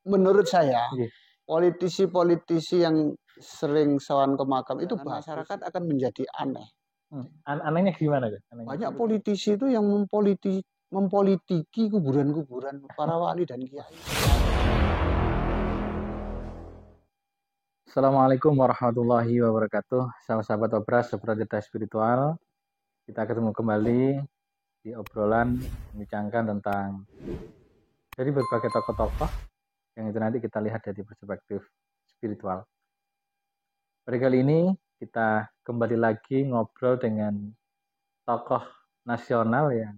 menurut saya Nggih. politisi-politisi yang sering sowan ke makam itu masyarakat akan menjadi aneh. Anehnya gimana, Gus? Banyak politisi itu yang mempolitiki kuburan-kuburan para wali dan kiai. Assalamualaikum warahmatullahi wabarakatuh. Sahabat-sahabat Obras, sahabat cerdas spiritual. Kita ketemu kembali di obrolan membincangkan tentang dari berbagai tokoh-tokoh yang itu nanti kita lihat dari perspektif spiritual. Pada kali ini kita kembali lagi ngobrol dengan tokoh nasional yang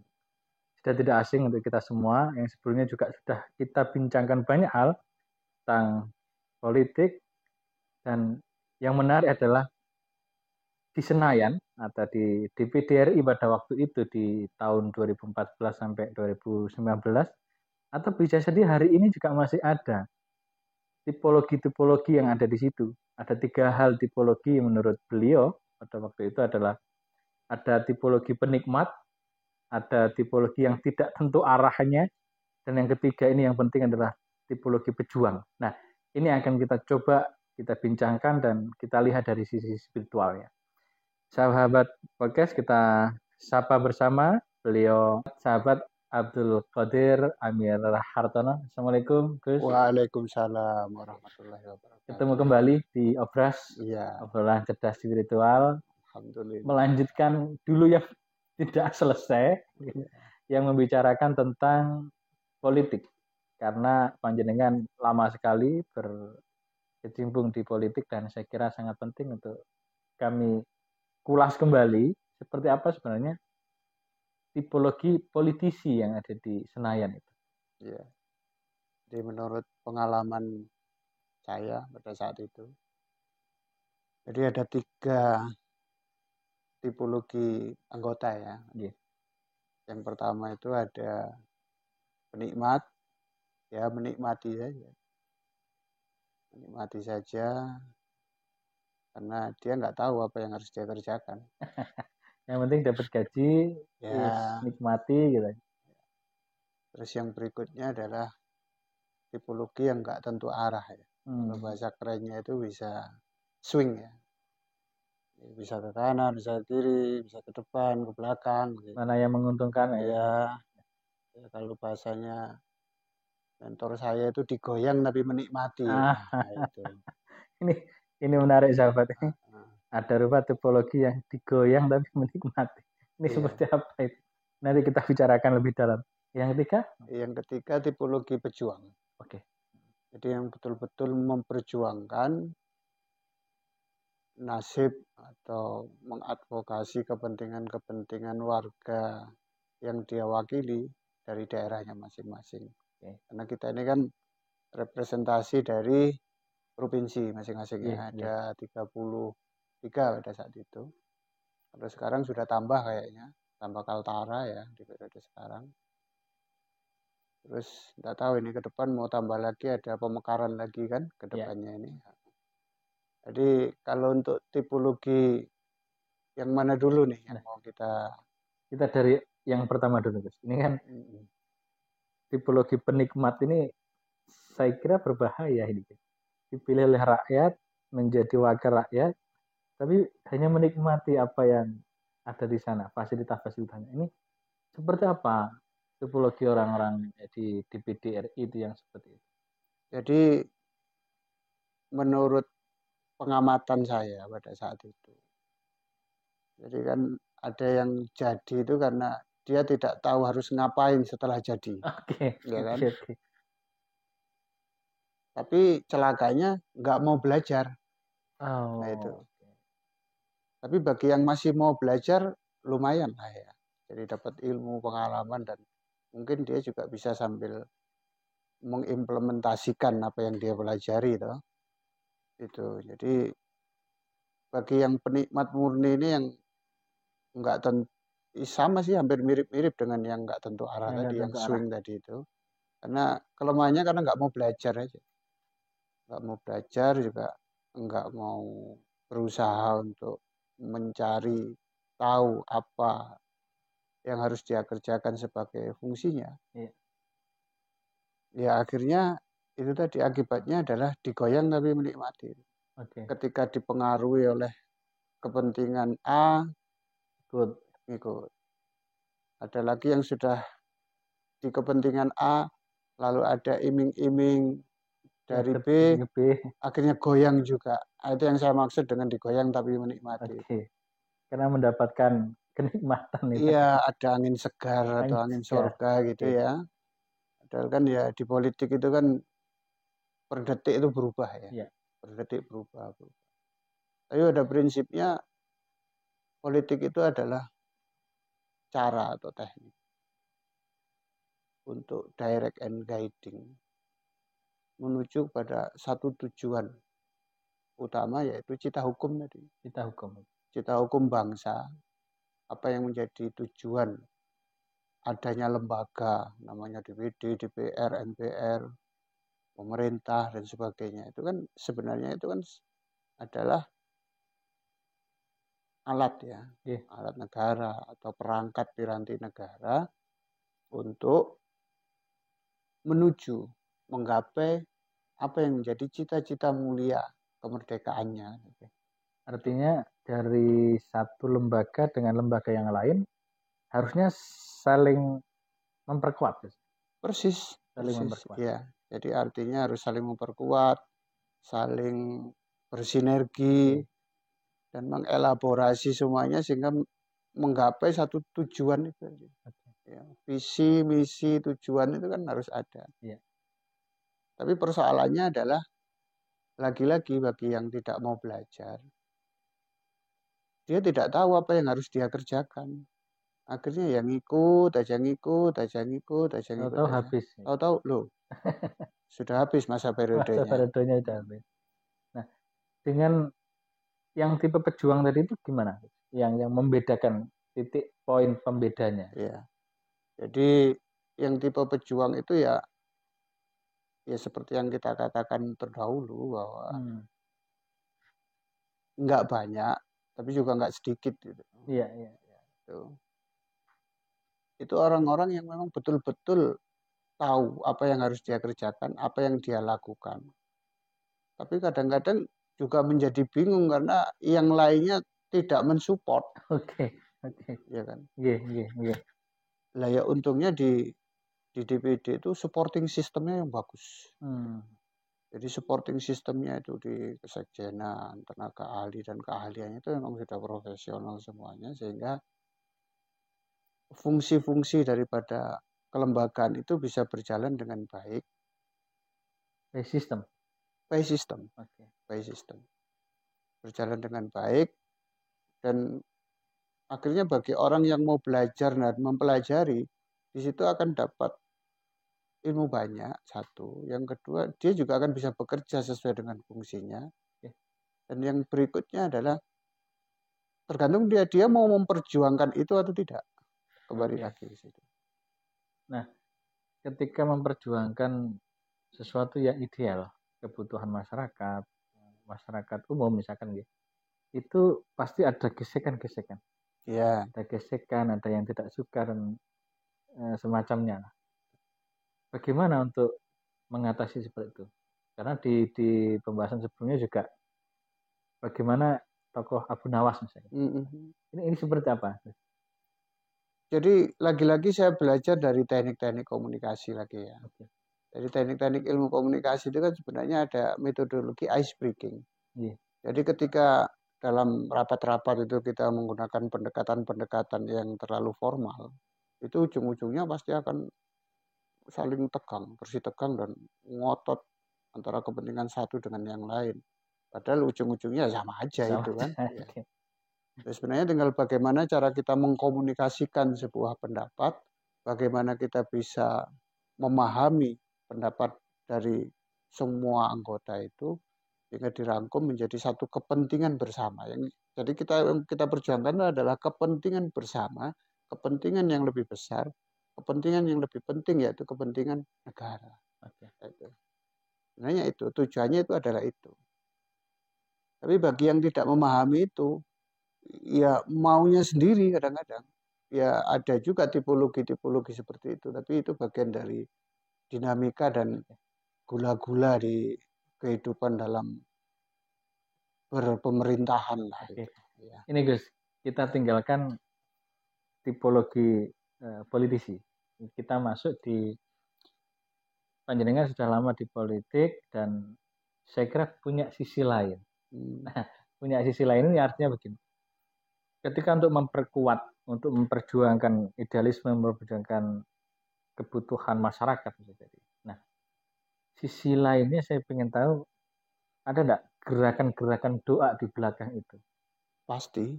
sudah tidak asing untuk kita semua, yang sebelumnya juga sudah kita bincangkan banyak hal tentang politik, dan yang menarik adalah di Senayan atau di DPD RI pada waktu itu di tahun 2014 sampai 2019, atau bisa jadi hari ini juga masih ada tipologi-tipologi yang ada di situ. Ada 3 hal tipologi menurut beliau pada waktu itu adalah ada tipologi penikmat, ada tipologi yang tidak tentu arahnya, dan yang ketiga ini yang penting adalah tipologi pejuang. Nah, ini akan kita coba kita bincangkan dan kita lihat dari sisi spiritualnya. Sahabat podcast, kita sapa bersama beliau sahabat Abdul Qadir Amir Hartono. Assalamualaikum, Gus. Waalaikumsalam warahmatullahi wabarakatuh. Ketemu kembali di Obras, Iya. obrolan cerdas spiritual. Alhamdulillah. Melanjutkan dulu yang tidak selesai, yang membicarakan tentang politik. Karena panjenengan lama sekali berkecimpung di politik dan saya kira sangat penting untuk kami kulas kembali seperti apa sebenarnya tipologi politisi yang ada di Senayan itu. Iya. Jadi menurut pengalaman saya pada saat itu, jadi ada 3 tipologi anggota ya. Yeah. Yang pertama itu ada penikmat, ya menikmati saja, karena dia nggak tahu apa yang harus dia kerjakan. Yang penting dapat gaji, ya, nikmati gitu. Terus yang berikutnya adalah tipologi yang nggak tentu arah ya. Kalau bahasa kerennya itu bisa swing ya. Bisa ke kanan, bisa ke kiri, bisa ke depan, ke belakang. Gitu. Mana yang menguntungkan ya. Ya, kalau bahasanya mentor saya itu digoyang tapi menikmati. Nah, itu. Ini menarik sahabat. Ada rupa tipologi yang digoyang tapi menikmati. Ini seperti apa itu? Nanti kita bicarakan lebih dalam. Yang ketiga? Yang ketiga tipologi pejuang. Oke. Jadi yang betul-betul memperjuangkan nasib atau mengadvokasi kepentingan-kepentingan warga yang dia wakili dari daerahnya masing-masing. Karena kita ini kan representasi dari provinsi masing-masing ya. Ada 33 pada saat itu. Kalau sekarang sudah tambah kayaknya, tambah Kaltara ya di periode sekarang. Terus tidak tahu ini ke depan mau tambah lagi, ada pemekaran lagi kan ke depannya ini. Jadi kalau untuk tipologi yang mana dulu nih yang mau kita dari yang pertama dulu, Gus. Ini kan tipologi penikmat ini saya kira berbahaya ini. Dipilih oleh rakyat menjadi wakil rakyat, tapi hanya menikmati apa yang ada di sana, fasilitas-fasilitasnya. Ini seperti apa tipologi orang-orang di DPD RI itu yang seperti itu? Jadi menurut pengamatan saya pada saat itu, jadi kan ada yang jadi itu karena dia tidak tahu harus ngapain setelah jadi. Oke. Ya kan? Tapi celakanya nggak mau belajar. Nah itu. Tapi bagi yang masih mau belajar lumayan lah ya. Jadi dapat ilmu, pengalaman, dan mungkin dia juga bisa sambil mengimplementasikan apa yang dia pelajari itu. Jadi bagi yang penikmat murni ini yang nggak tentu, sama sih hampir mirip-mirip dengan yang nggak tentu arah tadi, yang swing tadi itu. Karena kelemahannya karena nggak mau belajar aja. Nggak mau belajar juga nggak mau berusaha untuk mencari tahu apa yang harus dia kerjakan sebagai fungsinya. Ya akhirnya itu tadi akibatnya adalah digoyang tapi menikmati. Oke. Ketika dipengaruhi oleh kepentingan A, ikut. Ada lagi yang sudah di kepentingan A, lalu ada iming-iming dari B, akhirnya goyang juga. Itu yang saya maksud dengan digoyang tapi menikmati. Oke. Karena mendapatkan kenikmatan itu. Iya, ada angin segar atau angin surga gitu ya. Padahal kan ya di politik itu kan per detik itu berubah ya. Iya. Per detik berubah. Tapi pada prinsipnya politik itu adalah cara atau teknik untuk direct and guiding menuju pada satu tujuan utama, yaitu cita hukum tadi. Cita hukum bangsa. Apa yang menjadi tujuan adanya lembaga namanya DPD, DPR, MPR, pemerintah dan sebagainya. Itu kan sebenarnya itu kan adalah alat ya, alat negara atau perangkat piranti negara untuk menuju menggapai apa yang menjadi cita-cita mulia kemerdekaannya. Artinya dari satu lembaga dengan lembaga yang lain harusnya saling memperkuat. Persis. Memperkuat. Ya, jadi artinya harus saling memperkuat, saling bersinergi dan mengelaborasi semuanya sehingga menggapai satu tujuan itu. Ya, visi, misi, tujuan itu kan harus ada. Ya. Tapi persoalannya adalah lagi-lagi bagi yang tidak mau belajar, dia tidak tahu apa yang harus dia kerjakan. Akhirnya yang ngikut. Tahu-tahu habis. Tahu-tahu loh, sudah habis masa periodenya. Masa periodenya sudah habis. Nah, dengan yang tipe pejuang tadi itu gimana? Yang membedakan titik poin pembedanya. Ya. Jadi yang tipe pejuang itu ya seperti yang kita katakan terdahulu bahwa nggak banyak, tapi juga nggak sedikit gitu. Iya. Itu orang-orang yang memang betul-betul tahu apa yang harus dia kerjakan, apa yang dia lakukan. Tapi kadang-kadang juga menjadi bingung karena yang lainnya tidak mensupport. Oke. Ya kan? Iya. Lah ya untungnya di DPD itu supporting sistemnya yang bagus. Jadi supporting sistemnya itu di kesekjenan, tenaga ahli dan keahliannya itu memang sudah profesional semuanya, sehingga fungsi-fungsi daripada kelembagaan itu bisa berjalan dengan baik. By system. Berjalan dengan baik, dan akhirnya bagi orang yang mau belajar dan mempelajari, di situ akan dapat ilmu banyak, satu. Yang kedua, dia juga akan bisa bekerja sesuai dengan fungsinya. Dan yang berikutnya adalah tergantung dia mau memperjuangkan itu atau tidak. Kembali lagi ke situ. Nah, ketika memperjuangkan sesuatu yang ideal, kebutuhan masyarakat umum misalkan gitu, itu pasti ada gesekan-gesekan. Ya. Ada gesekan, ada yang tidak suka dan semacamnya. Bagaimana untuk mengatasi seperti itu? Karena di pembahasan sebelumnya juga bagaimana tokoh Abu Nawas misalnya. Ini seperti apa? Jadi lagi-lagi saya belajar dari teknik-teknik komunikasi lagi ya. Dari teknik-teknik ilmu komunikasi itu kan sebenarnya ada metodologi ice breaking. Jadi ketika dalam rapat-rapat itu kita menggunakan pendekatan-pendekatan yang terlalu formal, itu ujung-ujungnya pasti akan saling tegang, bersih tegang dan ngotot antara kepentingan satu dengan yang lain. Padahal ujung-ujungnya sama aja itu kan. Ya. Sebenarnya tinggal bagaimana cara kita mengkomunikasikan sebuah pendapat, bagaimana kita bisa memahami pendapat dari semua anggota itu sehingga dirangkum menjadi satu kepentingan bersama. Jadi kita perjuangkan adalah kepentingan bersama, kepentingan yang lebih besar, kepentingan yang lebih penting, yaitu kepentingan negara. Sebenarnya itu tujuannya itu adalah itu. Tapi bagi yang tidak memahami itu, ya maunya sendiri kadang-kadang. Ya ada juga tipologi-tipologi seperti itu, tapi itu bagian dari dinamika dan gula-gula di kehidupan dalam berpemerintahan lah. Oke. Itu. Ya. Ini Gus, kita tinggalkan tipologi politisi. Kita masuk di panjenengan sudah lama di politik dan saya kira punya sisi lain. Punya sisi lain ini artinya begini. Ketika untuk memperkuat, untuk memperjuangkan idealisme, memperjuangkan kebutuhan masyarakat. Nah, sisi lainnya saya ingin tahu, ada enggak gerakan-gerakan doa di belakang itu? Pasti.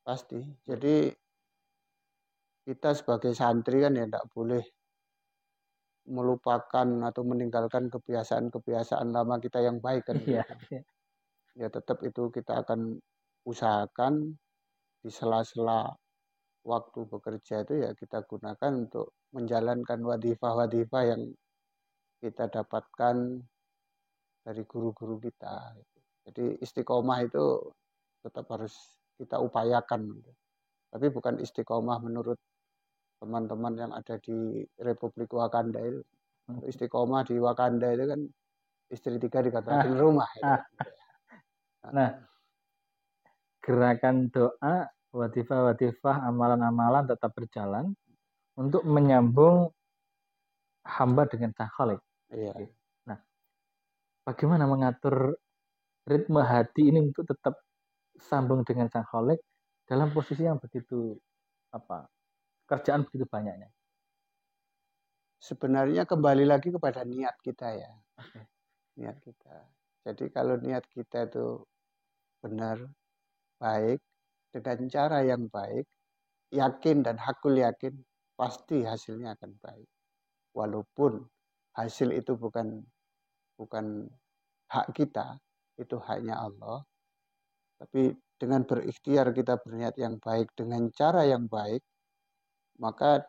Pasti. Jadi kita sebagai santri kan ya tidak boleh melupakan atau meninggalkan kebiasaan-kebiasaan lama kita yang baik kan. Iya. Ya tetap itu kita akan usahakan di sela-sela waktu bekerja itu ya kita gunakan untuk menjalankan wadifah-wadifah yang kita dapatkan dari guru-guru kita. Jadi istiqomah itu tetap harus kita upayakan. Tapi bukan istiqomah menurut teman-teman yang ada di Republik Wakanda itu. Istiqomah di Wakanda itu kan istri 3 dikatakan rumah. Nah, gerakan doa, wadifah-wadifah, amalan-amalan tetap berjalan untuk menyambung hamba dengan Sang Khalik. Iya. Nah, bagaimana mengatur ritme hati ini untuk tetap sambung dengan Sang Khalik dalam posisi yang begitu kerjaan begitu banyaknya? Sebenarnya kembali lagi kepada niat kita ya. Niat kita. Jadi kalau niat kita itu benar, baik, dengan cara yang baik, yakin dan hakul yakin, pasti hasilnya akan baik. Walaupun hasil itu bukan hak kita, itu haknya Allah. Tapi dengan berikhtiar kita berniat yang baik, dengan cara yang baik, maka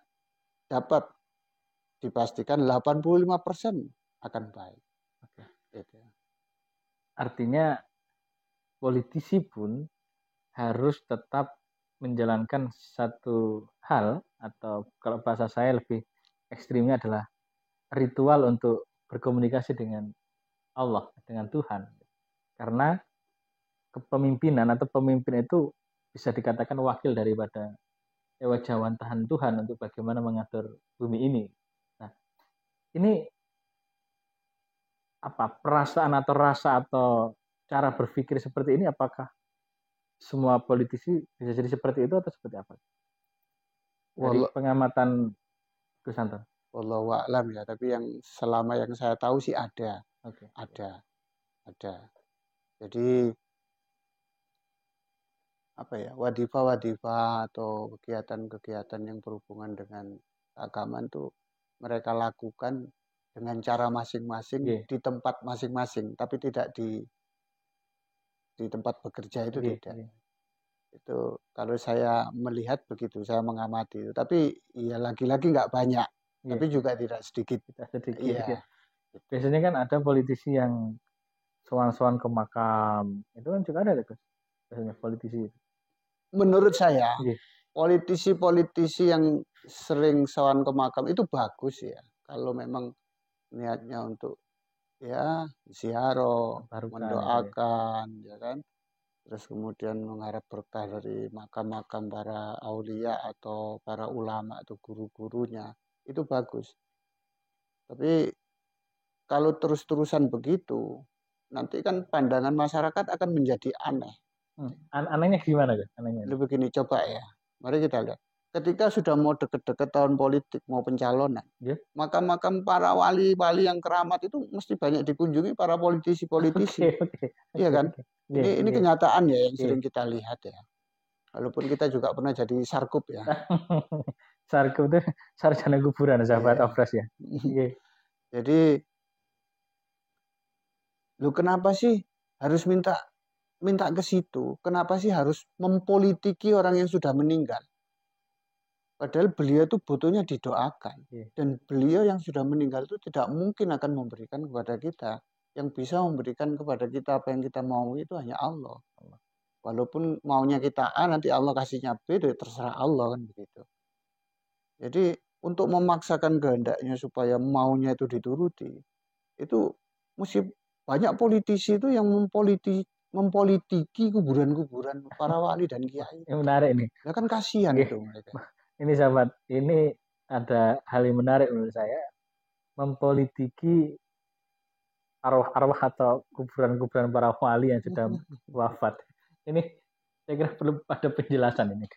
dapat dipastikan 85% akan baik. Gitu. Artinya politisi pun harus tetap menjalankan satu hal, atau kalau bahasa saya lebih ekstrimnya adalah ritual untuk berkomunikasi dengan Allah, dengan Tuhan. Karena kepemimpinan atau pemimpin itu bisa dikatakan wakil daripada jawantahan Tuhan untuk bagaimana mengatur bumi ini. Nah, ini perasaan atau rasa atau cara berpikir seperti ini, apakah semua politisi bisa jadi seperti itu atau seperti apa? Dari pengamatan Gus Anton. Wallahu a'lam ya, tapi yang selama yang saya tahu sih ada. Okay. Ada. Jadi wadifah-wadifah atau kegiatan-kegiatan yang berhubungan dengan keagamaan itu mereka lakukan dengan cara masing-masing di tempat masing-masing, tapi tidak di tempat bekerja itu tidak. Itu kalau saya melihat begitu, saya mengamati itu. Tapi ya lagi-lagi nggak banyak, tapi juga tidak sedikit. Iya. Biasanya kan ada politisi yang sowan-sowan ke makam, itu kan juga ada Gus. Biasanya politisi itu. Menurut saya, politisi-politisi yang sering sowan ke makam itu bagus ya. Kalau memang niatnya untuk ya ziarah, mendoakan, ya kan. Terus kemudian mengharap berkah dari makam-makam para aulia atau para ulama atau guru-gurunya, itu bagus. Tapi kalau terus-terusan begitu, nanti kan pandangan masyarakat akan menjadi aneh. Anehnya gimana Gus? Anehnya. Begini, coba ya. Mari kita lihat. Ketika sudah mau deket-deket tahun politik, mau pencalonan, makam-makam para wali-wali yang keramat itu mesti banyak dikunjungi para politisi-politisi. Iya kan? Ini kenyataan ya yang sering kita lihat ya. Walaupun kita juga pernah jadi sarkup ya. Sarkup itu sarjana kuburan, sahabat Obras ya. Jadi, lu kenapa sih harus minta ke situ? Kenapa sih harus mempolitiki orang yang sudah meninggal? Padahal beliau itu butuhnya didoakan. Dan beliau yang sudah meninggal itu tidak mungkin akan memberikan kepada kita. Yang bisa memberikan kepada kita apa yang kita mau itu hanya Allah. Walaupun maunya kita A, nanti Allah kasihnya B, terserah Allah kan begitu. Jadi untuk memaksakan kehendaknya supaya maunya itu dituruti, Itu mesti banyak politisi itu yang mempolitiki kuburan-kuburan para wali dan kiai. Ini menarik nih. Ya kan kasihan Oke. itu mereka. Ini sahabat, ini ada hal yang menarik menurut saya, mempolitiki arwah-arwah atau kuburan-kuburan para wali yang sudah wafat. Ini saya kira perlu ada penjelasan ini.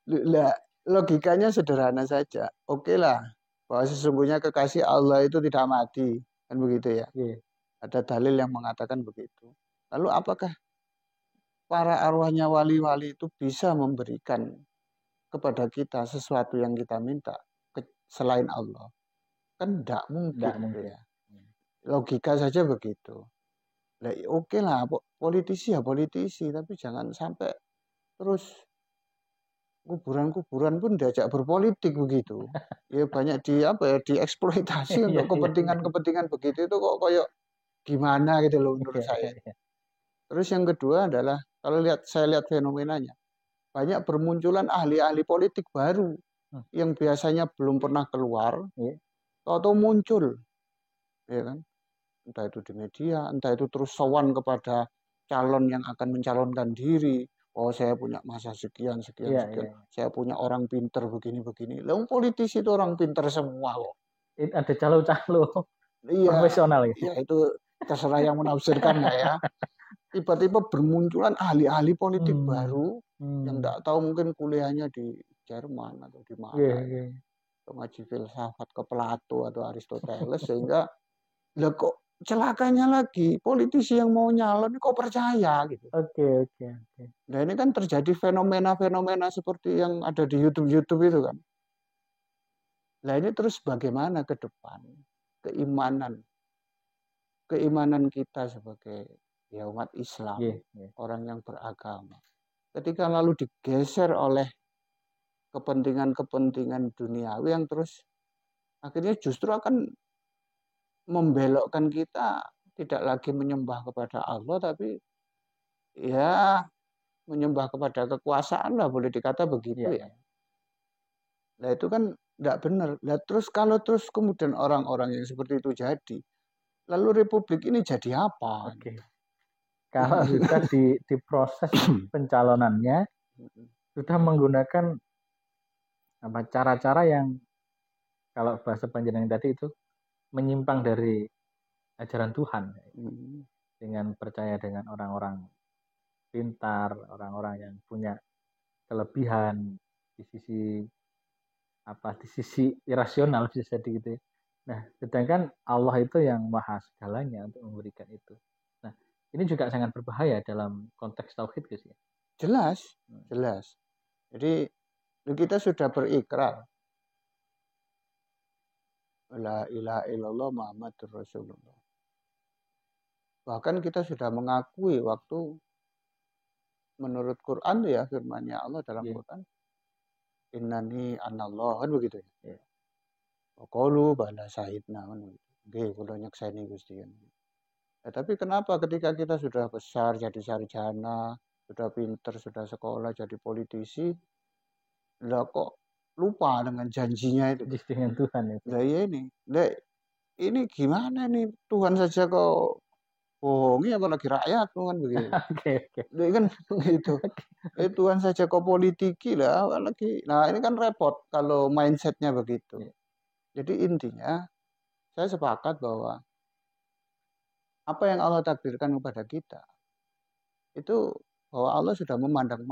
Lah, logikanya sederhana saja. Oke lah, bahwa sesungguhnya kekasih Allah itu tidak mati, kan begitu ya. Oke. Ada dalil yang mengatakan begitu. Lalu apakah para arwahnya wali-wali itu bisa memberikan kepada kita sesuatu yang kita minta selain Allah? Kan tidak mungkin, Tidak mungkin. ya. Logika saja begitu. Lah, oke lah, politisi ya politisi, tapi jangan sampai terus kuburan-kuburan pun diajak berpolitik begitu. Ya banyak dieksploitasi untuk kepentingan-kepentingan begitu, itu kok kayak gimana gitu loh menurut saya. Terus yang kedua adalah kalau saya lihat fenomenanya, banyak bermunculan ahli-ahli politik baru yang biasanya belum pernah keluar, atau muncul, ya kan? Entah itu di media, entah itu terus sowan kepada calon yang akan mencalonkan diri. Oh, saya punya masa sekian. Saya punya orang pinter begini-begini. Lalu politisi itu orang pinter semua kok. Ada calo-calo Iya, profesional gitu. Ya itu terserah yang menafsirkan ya. Tiba-tiba bermunculan ahli-ahli politik baru yang tidak tahu mungkin kuliahnya di Jerman atau di mana. Atau ngaji filsafat ke Plato atau Aristoteles sehingga lah kok celakanya lagi politisi yang mau nyalon kok percaya gitu. Oke. Nah ini kan terjadi fenomena-fenomena seperti yang ada di YouTube itu kan. Nah ini terus bagaimana ke depan keimanan kita sebagai ya umat Islam, orang yang beragama. Ketika lalu digeser oleh kepentingan-kepentingan duniawi yang terus akhirnya justru akan membelokkan kita tidak lagi menyembah kepada Allah tapi ya menyembah kepada kekuasaan lah, boleh dikata begitu ya. Nah itu kan tidak benar. Nah terus kalau terus kemudian orang-orang yang seperti itu jadi, lalu republik ini jadi apa? Oke. Kalau sudah di proses pencalonannya sudah menggunakan cara-cara yang kalau bahasa panjenengan tadi itu menyimpang dari ajaran Tuhan, dengan percaya dengan orang-orang pintar, orang-orang yang punya kelebihan di sisi irasional bisa jadi gitu. Nah, sedangkan Allah itu yang maha segalanya untuk memberikan itu. Nah, ini juga sangat berbahaya dalam konteks tauhid guys ya. Jelas. Jadi kita sudah berikrar la ilaha illallah Muhammadur Rasulullah. Bahkan kita sudah mengakui waktu menurut Quran ya, firman-Nya Allah dalam Quran, innani anallah, kan begitu ya. Qalu bala syahidna, kan begitu. Nggih, kula nyekseni Gusti. Tapi kenapa ketika kita sudah besar jadi sarjana, sudah pinter, sudah sekolah jadi politisi, lah kok lupa dengan janjinya itu dengan Tuhan itu. Nah ya ini gimana nih, Tuhan saja kok bohongi apalagi rakyat kan begitu. Oke. Kan gitu. Tuhan saja kok politiki lah apalagi. Nah ini kan repot kalau mindsetnya begitu. Jadi intinya saya sepakat bahwa apa yang Allah takdirkan kepada kita itu bahwa Allah sudah memandang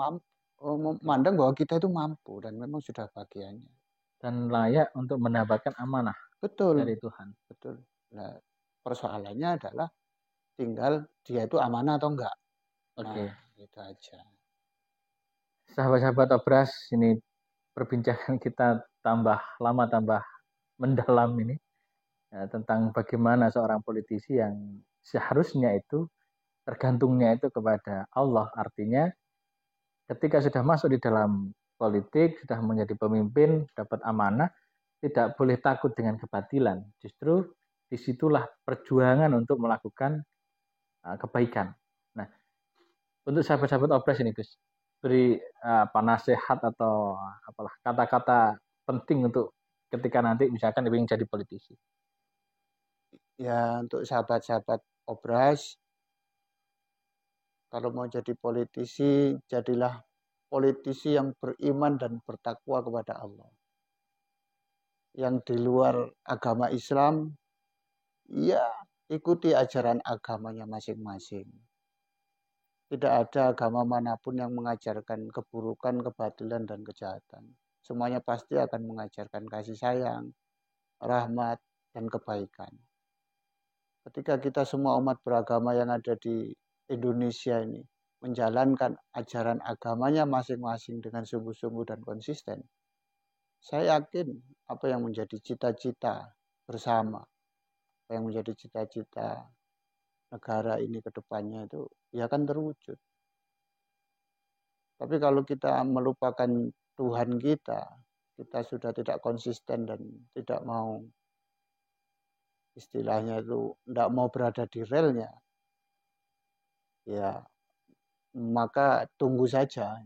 bahwa kita itu mampu dan memang sudah bagiannya dan layak untuk mendapatkan amanah dari Tuhan. Betul. Nah, persoalannya adalah tinggal dia itu amanah atau enggak. Oke. Itu aja. Sahabat-sahabat Obras, ini perbincangan kita tambah lama tambah mendalam ini ya, tentang bagaimana seorang politisi yang seharusnya itu tergantungnya itu kepada Allah. Artinya ketika sudah masuk di dalam politik, sudah menjadi pemimpin, dapat amanah, tidak boleh takut dengan kebatilan. Justru disitulah perjuangan untuk melakukan kebaikan. Nah, untuk sahabat-sahabat Obras ini Gus, beri nasihat atau apalah kata-kata penting untuk ketika nanti misalkan ingin jadi politisi. Ya, untuk sahabat-sahabat Obras, kalau mau jadi politisi, jadilah politisi yang beriman dan bertakwa kepada Allah. Yang di luar agama Islam, ya ikuti ajaran agamanya masing-masing. Tidak ada agama manapun yang mengajarkan keburukan, kebatilan, dan kejahatan. Semuanya pasti akan mengajarkan kasih sayang, rahmat, dan kebaikan. Ketika kita semua umat beragama yang ada di Indonesia ini menjalankan ajaran agamanya masing-masing dengan sungguh-sungguh dan konsisten, saya yakin apa yang menjadi cita-cita bersama, apa yang menjadi cita-cita negara ini ke depannya itu ya akan terwujud. Tapi kalau kita melupakan Tuhan kita sudah tidak konsisten dan tidak mau istilahnya itu tidak mau berada di relnya, ya maka tunggu saja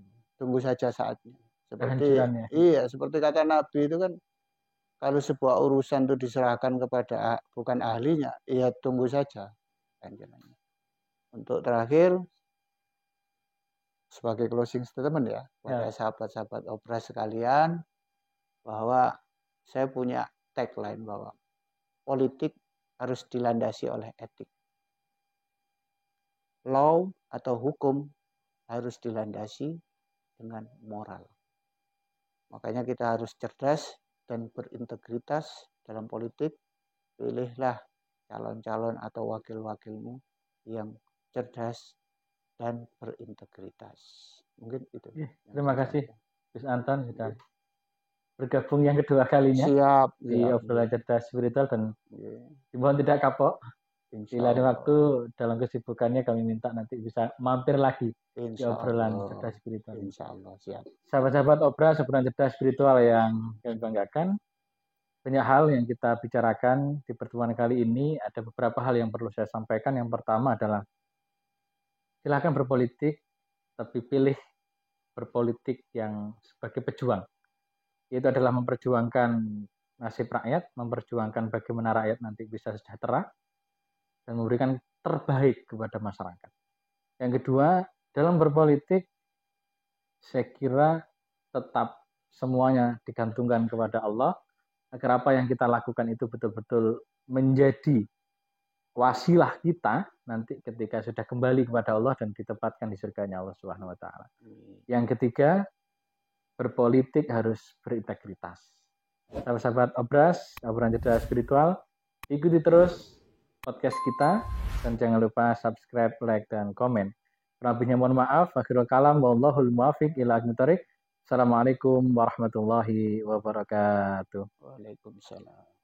saatnya. Kehancurannya. Seperti kata Nabi itu kan, kalau sebuah urusan itu diserahkan kepada bukan ahlinya, ya tunggu saja. Untuk terakhir, sebagai closing statement ya, pada sahabat-sahabat Obras sekalian, bahwa saya punya tagline bahwa politik harus dilandasi oleh etik. Law atau hukum harus dilandasi dengan moral. Makanya kita harus cerdas dan berintegritas dalam politik. Pilihlah calon-calon atau wakil-wakilmu yang cerdas dan berintegritas. Mungkin itu. Terima kasih Gus Anton sudah bergabung yang kedua kalinya. Siap, di obrolan cerdas spiritual, dan dimohon tidak kapok. Bila ada waktu dalam kesibukannya, kami minta nanti bisa mampir lagi di obrolan cerdas spiritual. Insya Allah, siap. Sahabat-sahabat obrolan cerdas spiritual yang kami banggakan, banyak hal yang kita bicarakan di pertemuan kali ini. Ada beberapa hal yang perlu saya sampaikan. Yang pertama adalah silakan berpolitik, tapi pilih berpolitik yang sebagai pejuang. Itu adalah memperjuangkan nasib rakyat, memperjuangkan bagaimana rakyat nanti bisa sejahtera, dan memberikan terbaik kepada masyarakat. Yang kedua, dalam berpolitik, saya kira tetap semuanya digantungkan kepada Allah, agar apa yang kita lakukan itu betul-betul menjadi wasilah kita nanti ketika sudah kembali kepada Allah dan ditempatkan di surganya Allah Subhanahu wa taala. Yang ketiga, berpolitik harus berintegritas. Sahabat-sahabat Obras, obrolan cerdas spiritual, ikuti terus podcast kita dan jangan lupa subscribe, like, dan komen. Kurang mohon maaf. Akhirul kalam, wallahul muwaffiq ila aqwamit thoriq. Assalamualaikum warahmatullahi wabarakatuh. Waalaikumsalam.